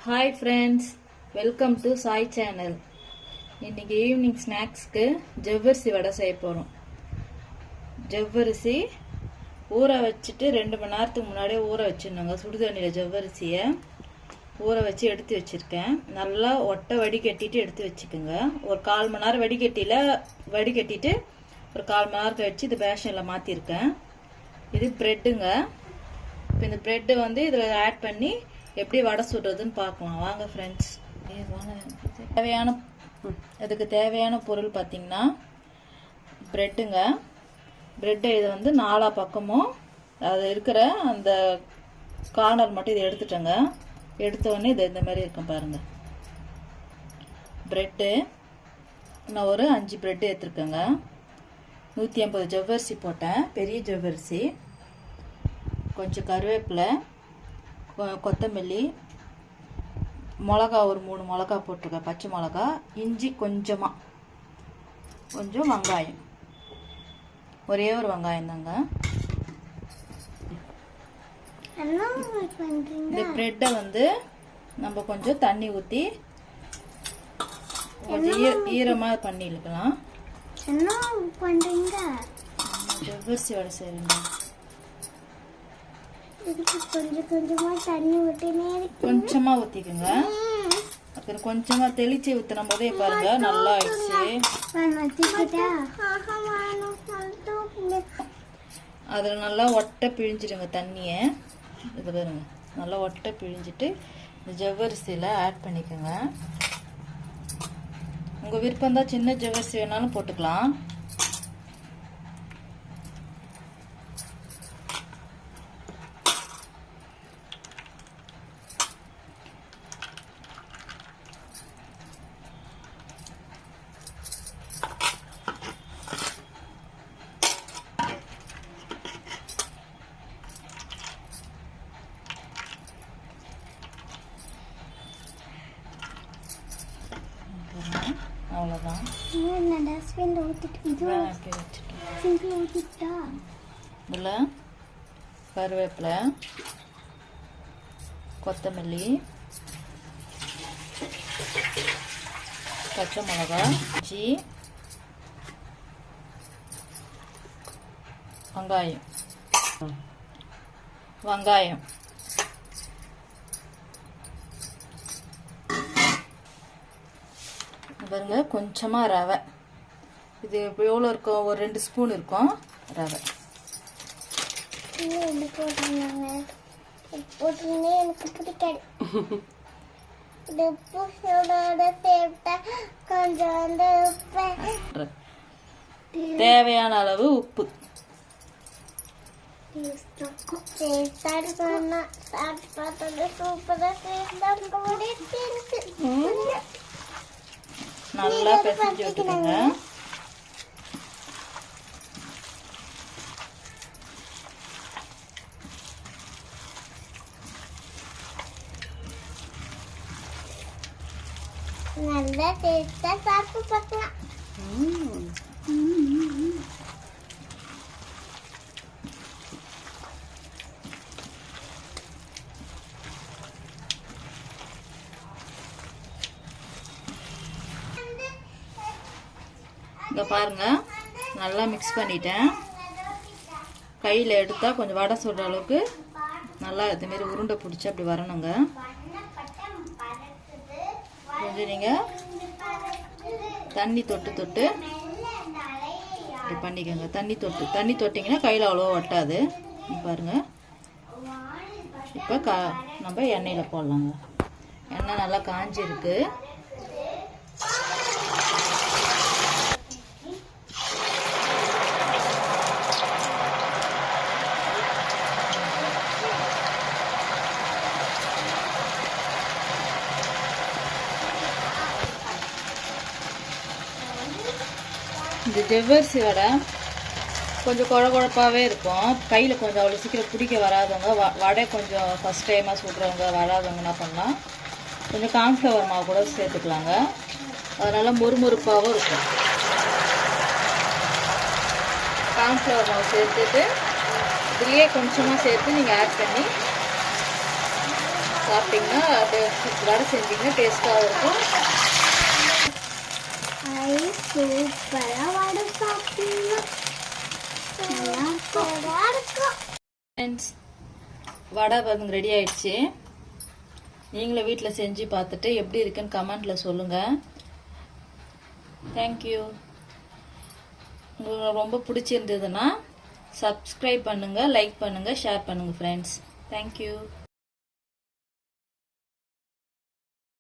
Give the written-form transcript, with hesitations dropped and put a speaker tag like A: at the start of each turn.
A: Hi friends, welcome to Sai channel. இன்னைக்கு evening ஸ்நாக்ஸ்க்கு ஜவ்வரிசி வடை செய்ய போறோம். ஜவ்வரிசி ஊற வச்சிட்டு 2 மணி நேரத்துக்கு முன்னாடியே ஊற வச்சிருந்தாங்க. சுடு தண்ணியில ஜவ்வரிசியை ஊற வச்சு எடுத்து வச்சிருக்கேன். நல்லா ஒட்டை வடிகட்டிட்டு எடுத்து வச்சுக்கோங்க. ஒரு 1/4 மணி நேரம் வடிகட்டிட்டு ஒரு 1/4 மணி நேரம் கழிச்சு இது பேஷனில் மாற்றிருக்கேன். இது ப்ரெட்டுங்க. இப்போ இந்த ப்ரெட்டு வந்து இதில் ஆட் பண்ணி எப்படி வடை சுடுறதுன்னு பார்க்கலாம் வாங்க ஃப்ரெண்ட்ஸ். அதுக்கு தேவையான பொருள் பார்த்தீங்கன்னா ப்ரெட்டுங்க. ப்ரெட்டை இதை வந்து 4 பக்கமும் அது இருக்கிற அந்த கார்னர் மட்டும் இதை எடுத்துட்டேங்க. எடுத்தோடனே இது இந்த மாதிரி இருக்கும் பாருங்க. ப்ரெட்டு நான் ஒரு 5 ப்ரெட்டு எடுத்துருக்கேங்க. 150 ஜவ்வரிசி போட்டேன், பெரிய ஜவ்வரிசி. கொஞ்சம் கருவேப்பிலை, கொத்தமல்லி, மிளகா ஒரு 3 மிளகா போட்டிருக்கேன், பச்சை மிளகா, இஞ்சி கொஞ்சம் வெங்காயம், ஒரே ஒரு வெங்காயம் தாங்க. இந்த பிரெட்டை வந்து நம்ம கொஞ்சம் தண்ணி ஊற்றி கொஞ்சம் ஈரமாக பண்ணிக்கலாம். ஜவ்வரிசி வடை செய்யுங்க. கொஞ்சமா ஊத்திக்கோங்க. அப்புறம் கொஞ்சமா தெளிச்சு ஊத்தின போதே பாருங்க நல்லா ஆயிடுச்சு. அதுல நல்லா ஒட்டை பிழிஞ்சிடுங்க தண்ணிய. இது பாருங்க நல்லா ஒட்டை பிழிஞ்சிட்டு இந்த ஜவ்வரிசியில ஆட் பண்ணிக்கோங்க. உங்க விருப்பம் தான் சின்ன ஜவ்வரிசி வேணாலும் போட்டுக்கலாம். அவ்வளோதான். இதில் கருவேப்பிலை, கொத்தமல்லி, பச்சை மிளகா, இஞ்சி, வெங்காயம் பாருங்க. கொஞ்சமா ரவை, இது எவ்வளோ இருக்கும், ஒரு 2 ஸ்பூன் இருக்கும் ரவை. தேவையான அளவு உப்பு. நல்லா பிசைஞ்சு விட்டுக்கோங்க.
B: நல்லா டேஸ்டா சாப்பிட்டு பார்க்கலாம்.
A: இங்கே பாருங்க நல்லா மிக்ஸ் பண்ணிட்டேன். கையில் எடுத்தால் கொஞ்சம் வடை சுடுற அளவுக்கு நல்லா இதுமாரி உருண்டை பிடிச்சி அப்படி வரணுங்க. கொஞ்சம் நீங்கள் தண்ணி தொட்டு இப்படி பண்ணிக்கோங்க. தண்ணி தொட்டிங்கன்னா கையில் அவ்வளோ ஒட்டாது. பாருங்க. இப்போ நம்ம எண்ணெயில் போடலாங்க. எண்ணெய் நல்லா காஞ்சிருக்கு. இந்த ஜவ்வரிசி வடை கொஞ்சம் குழப்பாகவே இருக்கும். கையில் கொஞ்சம் அவ்வளோ சீக்கிரம் பிடிக்க வராதவங்க, வடை கொஞ்சம் ஃபஸ்ட் டைமாக சுடுறவங்க வராதவங்க என்ன பண்ணலாம், கொஞ்சம் கார்ன்ஃப்ளவர் மாவு கூட சேர்த்துக்கலாங்க. அதனால் மொறுமொறுப்பாகவும் இருக்கும். கார்ன்ஃப்ளவர் மாவு சேர்த்துட்டு இதுலேயே கொஞ்சமாக சேர்த்து நீங்கள் ஆட் பண்ணி சாப்பிட்டீங்கன்னா வடை செஞ்சீங்கன்னா டேஸ்ட்டாக இருக்கும்.
B: சூப்பரா வடை சாப்பிடலாம். சூப்பரா இருக்கும்.
A: ஃப்ரெண்ட்ஸ், வடை பாருங்க ரெடி ஆயிடுச்சு. நீங்களும் வீட்டில் செஞ்சு பார்த்துட்டு எப்படி இருக்குன்னு கமெண்ட்ல சொல்லுங்க. தேங்க்யூ. உங்களுக்கு ரொம்ப பிடிச்சிருந்ததுன்னா சப்ஸ்கிரைப் பண்ணுங்க, லைக் பண்ணுங்க, ஷேர் பண்ணுங்க ஃப்ரெண்ட்ஸ். தேங்க்யூ.